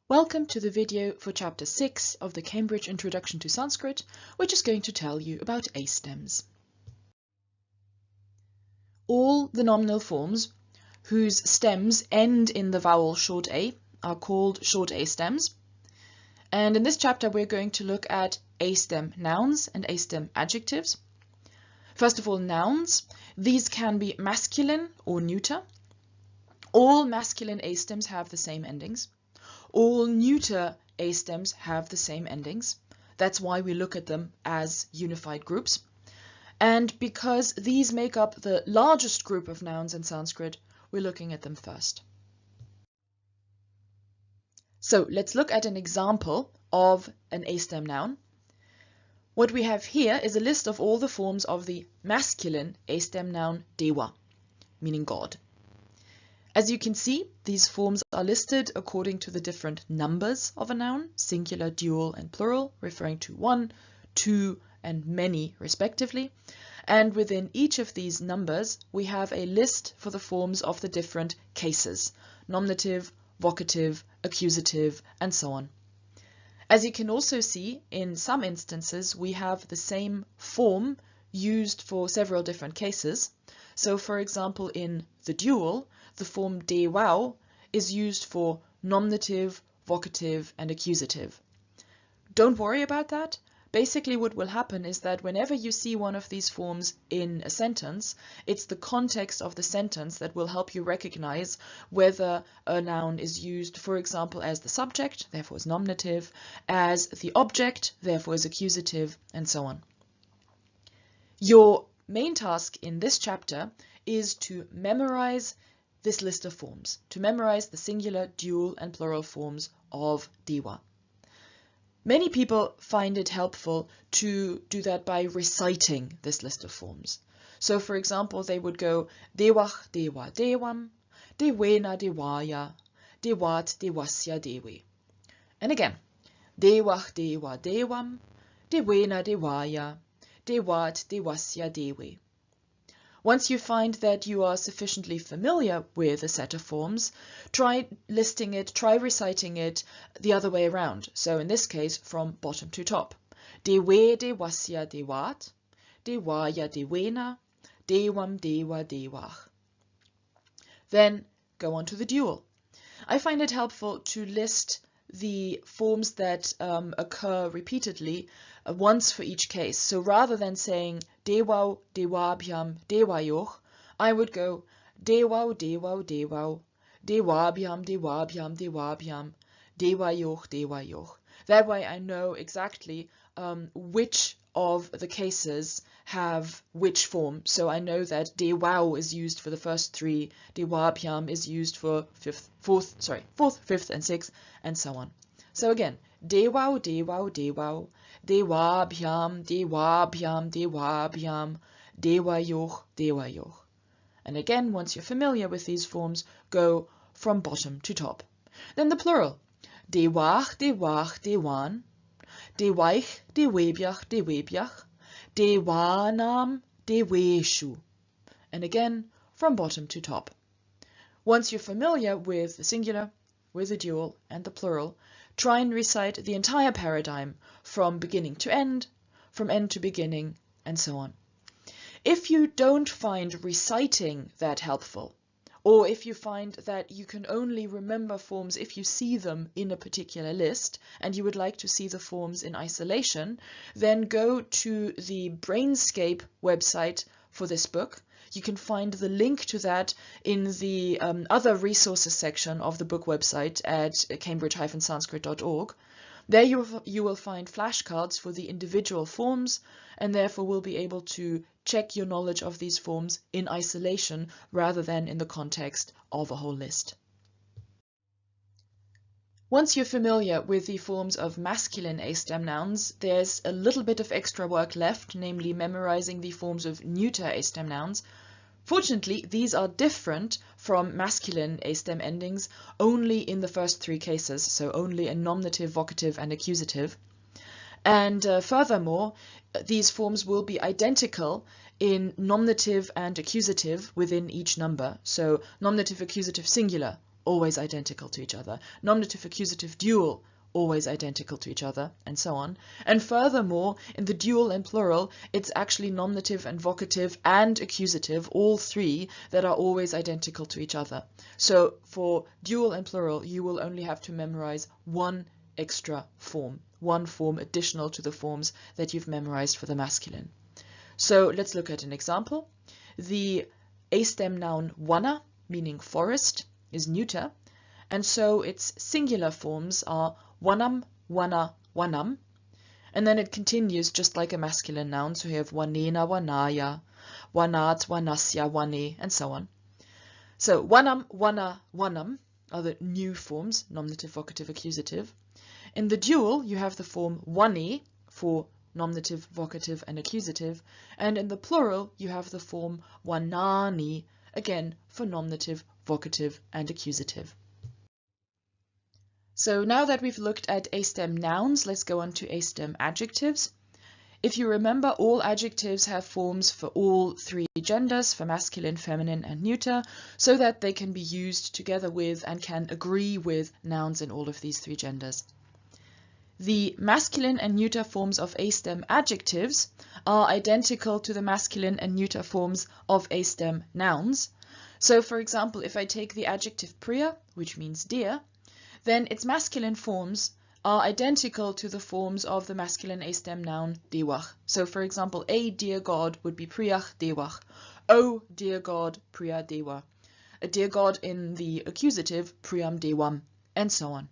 Welcome to the video for Chapter 6 of the Cambridge Introduction to Sanskrit, which is going to tell you about A stems. All the nominal forms whose stems end in the vowel short a are called short A stems. And in this chapter we're going to look at A stem nouns and A stem adjectives. First of all, nouns. These can be masculine or neuter. All masculine A stems have the same endings. All neuter A stems have the same endings. That's why we look at them as unified groups. And because these make up the largest group of nouns in Sanskrit, we're looking at them first. So let's look at an example of an A stem noun. What we have here is a list of all the forms of the masculine A stem noun deva, meaning God. As you can see, these forms are listed according to the different numbers of a noun, singular, dual, and plural, referring to one, two, and many respectively. And within each of these numbers, we have a list for the forms of the different cases, nominative, vocative, accusative, and so on. As you can also see, in some instances, we have the same form used for several different cases. So, for example, in the dual, the form devau is used for nominative, vocative, and accusative. Don't worry about that. Basically, what will happen is that whenever you see one of these forms in a sentence, it's the context of the sentence that will help you recognize whether a noun is used, for example, as the subject, therefore is nominative, as the object, therefore is accusative, and so on. Your main task in this chapter is to memorize this list of forms, to memorize the singular, dual, and plural forms of deva. Many people find it helpful to do that by reciting this list of forms. So, for example, they would go dewach, dewa, dewam, dewena, dewaya, dewat, dewasya, dewe. And again, dewach, dewa, dewam, dewena, dewaya, dewat, dewasya, dewe. Once you find that you are sufficiently familiar with a set of forms, try listing it, try reciting it the other way around. So in this case, from bottom to top. Dewe, dewasya, dewat, dewaya, dewena, dewam, dewa, dewach. Then go on to the dual. I find it helpful to list the forms that occur repeatedly once for each case. So rather than saying dewau, dewabhyam, dewayoch, I would go dewau, dewau, dewau, dewabhyam, dewabhyam, dewabhyam, dewayoch, dewayoch. That way I know exactly which of the cases have which form. So I know that dewau is used for the first three, dewabhyam is used for fourth, fifth, and sixth, and so on. So again, dewau, dewau, dewau, dewabhyam, dewabhyam, dewabhyam, dewayoch, dewayoch. And again, once you're familiar with these forms, go from bottom to top. Then the plural. Dewach, dewach, dewan, dewaich, dewebyach, dewebyach, dewanam, deweshu. And again, from bottom to top. Once you're familiar with the singular, with the dual, and the plural, try and recite the entire paradigm from beginning to end, from end to beginning, and so on. If you don't find reciting that helpful, or if you find that you can only remember forms if you see them in a particular list, and you would like to see the forms in isolation, then go to the Brainscape website for this book. You can find the link to that in the other resources section of the book website at cambridge-sanskrit.org. There you will find flashcards for the individual forms, and therefore will be able to check your knowledge of these forms in isolation rather than in the context of a whole list. Once you're familiar with the forms of masculine A stem nouns, there's a little bit of extra work left, namely memorizing the forms of neuter A stem nouns. Fortunately, these are different from masculine A stem endings only in the first three cases, so only in nominative, vocative, and accusative. And furthermore, these forms will be identical in nominative and accusative within each number. So nominative, accusative, singular always identical to each other. Nominative accusative dual, always identical to each other, and so on. And furthermore, in the dual and plural, it's actually nominative and vocative and accusative, all three, that are always identical to each other. So for dual and plural, you will only have to memorize one extra form, one form additional to the forms that you've memorized for the masculine. So let's look at an example. The A-stem noun wanna, meaning forest, is neuter, and so its singular forms are wanam, wanna, wanam, and then it continues just like a masculine noun, so you have wanena, wanaya, wanat, wanasya, wane, and so on. So wanam, wanna, wanam are the new forms, nominative, vocative, accusative. In the dual, you have the form wane for nominative, vocative, and accusative, and in the plural, you have the form wanani, again for nominative, vocative, and accusative. So now that we've looked at A-stem nouns, let's go on to A-stem adjectives. If you remember, all adjectives have forms for all three genders, for masculine, feminine, and neuter, so that they can be used together with and can agree with nouns in all of these three genders. The masculine and neuter forms of A-stem adjectives are identical to the masculine and neuter forms of A-stem nouns. So, for example, if I take the adjective priya, which means dear, then its masculine forms are identical to the forms of the masculine A-stem noun dewach. So, for example, a dear God would be priyach dewach. O dear God, priya dewa. A dear God in the accusative, priyam dewam, and so on.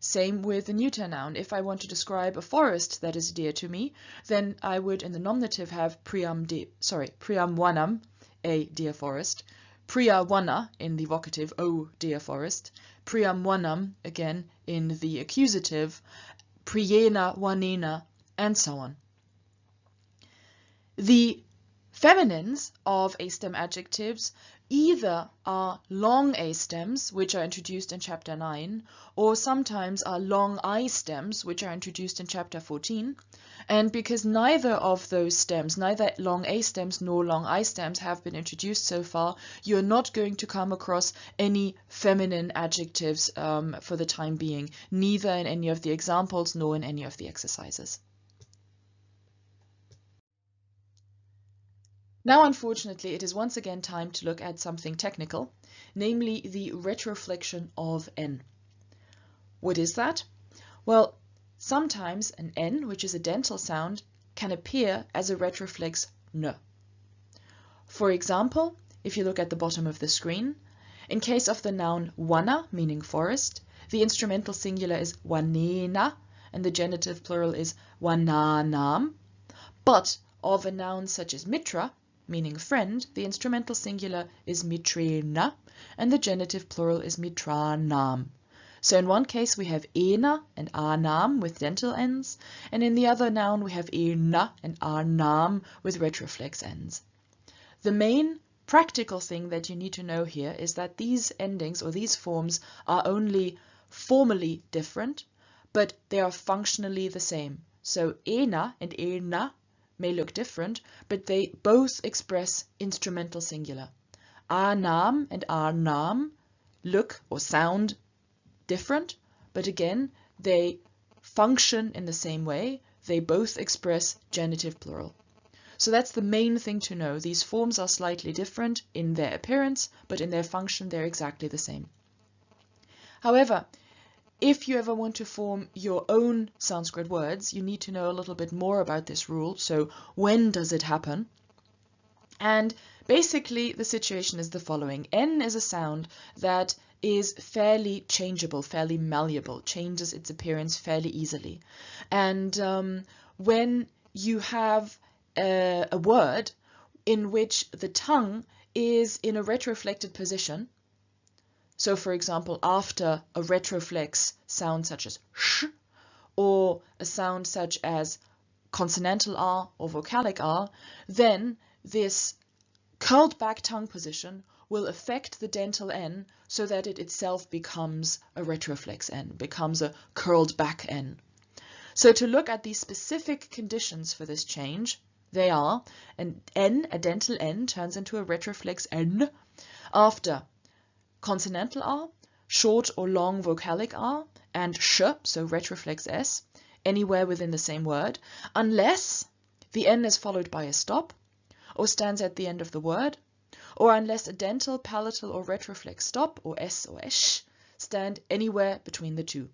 Same with the neuter noun. If I want to describe a forest that is dear to me, then I would in the nominative have priyam wanam, a dear forest, priya wana in the vocative, o dear forest, priyam wanam again in the accusative, priyena wanena, and so on. The feminines of A-stem adjectives either are long A stems, which are introduced in chapter 9, or sometimes are long I stems, which are introduced in chapter 14. And because neither of those stems, neither long A stems nor long I stems have been introduced so far, you're not going to come across any feminine adjectives for the time being, neither in any of the examples nor in any of the exercises. Now, unfortunately, it is once again time to look at something technical, namely the retroreflection of N. What is that? Well, sometimes an N, which is a dental sound, can appear as a retroflex N. For example, if you look at the bottom of the screen, in case of the noun wana, meaning forest, the instrumental singular is wanena, and the genitive plural is wananam. But of a noun such as mitra, meaning friend, the instrumental singular is mitrena, and the genitive plural is mitranam. So in one case we have ena and anam with dental ends, and in the other noun we have ena and anam with retroflex ends. The main practical thing that you need to know here is that these endings or these forms are only formally different, but they are functionally the same. So ena and ena may look different, but they both express instrumental singular. Anam and arnam look or sound different, but again, they function in the same way. They both express genitive plural. So that's the main thing to know. These forms are slightly different in their appearance, but in their function, they're exactly the same. However, if you ever want to form your own Sanskrit words, you need to know a little bit more about this rule. So when does it happen? And basically the situation is the following. N is a sound that is fairly changeable, fairly malleable, changes its appearance fairly easily. And when you have a word in which the tongue is in a retroreflected position, so, for example, after a retroflex sound such as sh, or a sound such as consonantal R or vocalic R, then this curled back tongue position will affect the dental N so that it itself becomes a retroflex N, becomes a curled back N. So to look at these specific conditions for this change, they are an N, a dental N, turns into a retroflex N after consonantal R, short or long vocalic R, and sh, so retroflex S, anywhere within the same word, unless the N is followed by a stop, or stands at the end of the word, or unless a dental, palatal, or retroflex stop, or S or esh, stand anywhere between the two.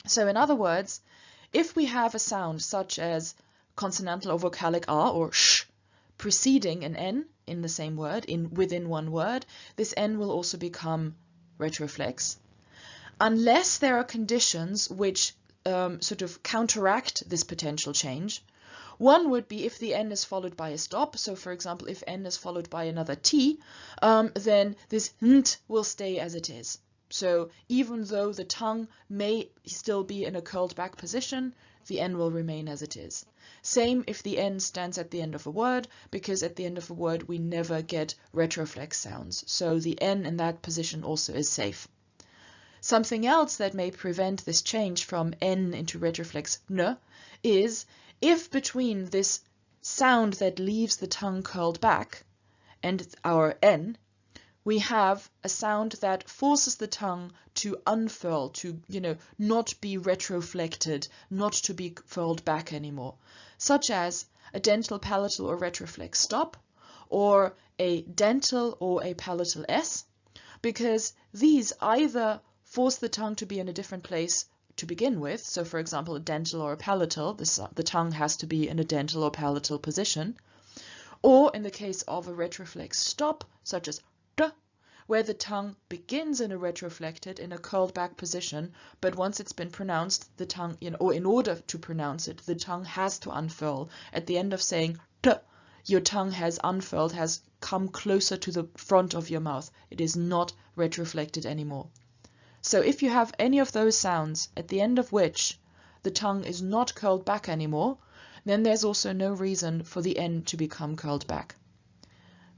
So in other words, if we have a sound such as consonantal or vocalic R, or sh, preceding an N in the same word, within one word, this N will also become retroflex, unless there are conditions which sort of counteract this potential change. One would be if the N is followed by a stop. So for example, if N is followed by another T, then this nt will stay as it is. So even though the tongue may still be in a curled back position, the N will remain as it is. Same if the N stands at the end of a word, because at the end of a word we never get retroflex sounds. So the N in that position also is safe. Something else that may prevent this change from N into retroflex N is if between this sound that leaves the tongue curled back and our N, we have a sound that forces the tongue to unfurl, to, not be retroflected, not to be furled back anymore, such as a dental, palatal, or retroflex stop, or a dental or a palatal S, because these either force the tongue to be in a different place to begin with. So for example, a dental or a palatal, the tongue has to be in a dental or palatal position. Or in the case of a retroflex stop, such as t, where the tongue begins in a retroflected, in a curled back position, but once it's been pronounced, the tongue, or in order to pronounce it, the tongue has to unfurl. At the end of saying t, your tongue has unfurled, has come closer to the front of your mouth. It is not retroflected anymore. So if you have any of those sounds at the end of which the tongue is not curled back anymore, then there's also no reason for the N to become curled back.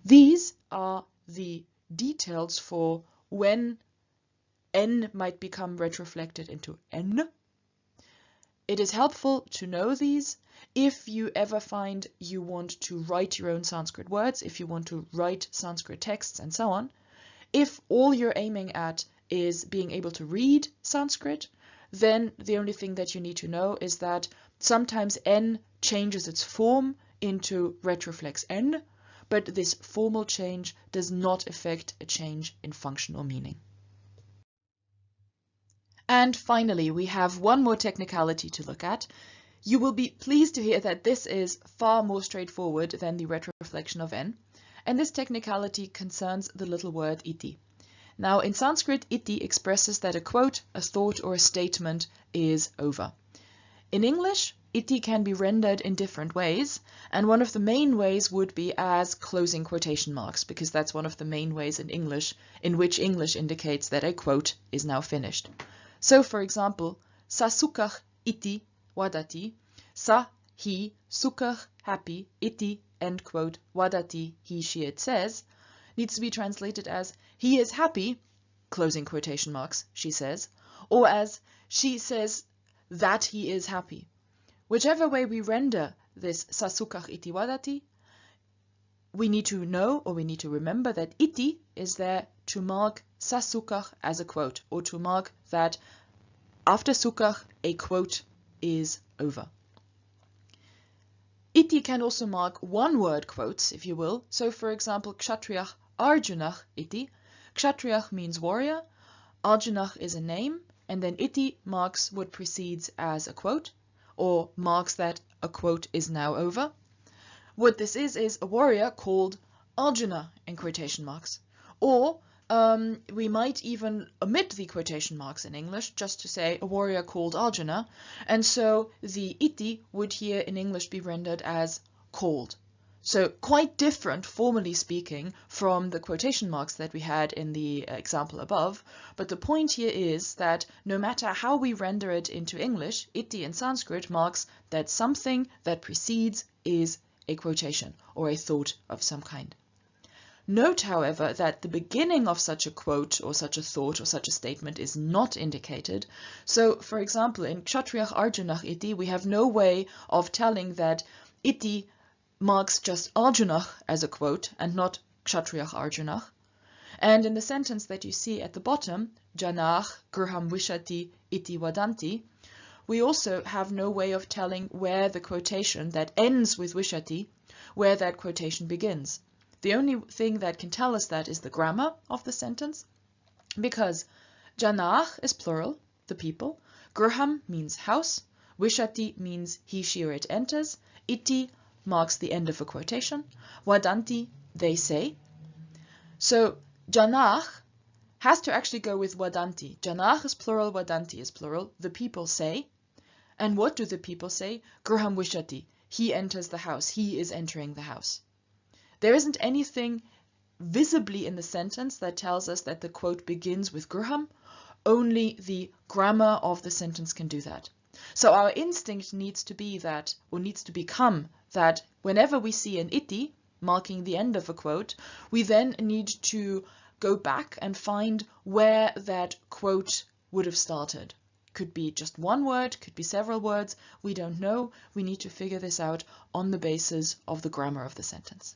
These are the details for when N might become retroflected into N. It is helpful to know these if you ever find you want to write your own Sanskrit words, if you want to write Sanskrit texts and so on. If all you're aiming at is being able to read Sanskrit, then the only thing that you need to know is that sometimes N changes its form into retroflex N, but this formal change does not affect a change in functional meaning. And finally, we have one more technicality to look at. You will be pleased to hear that this is far more straightforward than the retroflection of N, and this technicality concerns the little word iti. Now, in Sanskrit, iti expresses that a quote, a thought, or a statement is over. In English, iti can be rendered in different ways, and one of the main ways would be as closing quotation marks, because that's one of the main ways in English in which English indicates that a quote is now finished. So, for example, sa sukach iti wadati, sa, he, sukach, happy, iti, end quote, wadati, he, she, it says, needs to be translated as he is happy, closing quotation marks, she says, or as she says that he is happy. Whichever way we render this sa sukach iti wadati, we need to know, or we need to remember, that iti is there to mark sa sukach as a quote, or to mark that after sukach a quote is over. Iti can also mark one-word quotes, if you will. So, for example, kshatriyah arjunah iti. Kshatriyah means warrior, arjunah is a name, and then iti marks what precedes as a quote, or marks that a quote is now over. What this is a warrior called Arjuna in quotation marks. Or we might even omit the quotation marks in English just to say a warrior called Arjuna, and so the iti would here in English be rendered as called. So quite different, formally speaking, from the quotation marks that we had in the example above, but the point here is that no matter how we render it into English, iti in Sanskrit marks that something that precedes is a quotation or a thought of some kind. Note, however, that the beginning of such a quote or such a thought or such a statement is not indicated. So, for example, in Kshatriyah Arjunah iti, we have no way of telling that iti marks just Arjunah as a quote and not Kshatriyah Arjunah. And in the sentence that you see at the bottom, Janah Graham Vishati iti Vadanti, we also have no way of telling where the quotation that ends with Vishati, where that quotation begins. The only thing that can tell us that is the grammar of the sentence, because Janah is plural, the people, Graham means house, Vishati means he, she, or it enters, iti marks the end of a quotation, Vadanti, they say. So Janah has to actually go with Vadanti. Janah is plural, Vadanti is plural, the people say. And what do the people say? Graham Vishati, he enters the house, he is entering the house. There isn't anything visibly in the sentence that tells us that the quote begins with Graham. Only the grammar of the sentence can do that. So our instinct needs to be that, or needs to become that, whenever we see an iti marking the end of a quote, we then need to go back and find where that quote would have started. Could be just one word, could be several words, we don't know. We need to figure this out on the basis of the grammar of the sentence.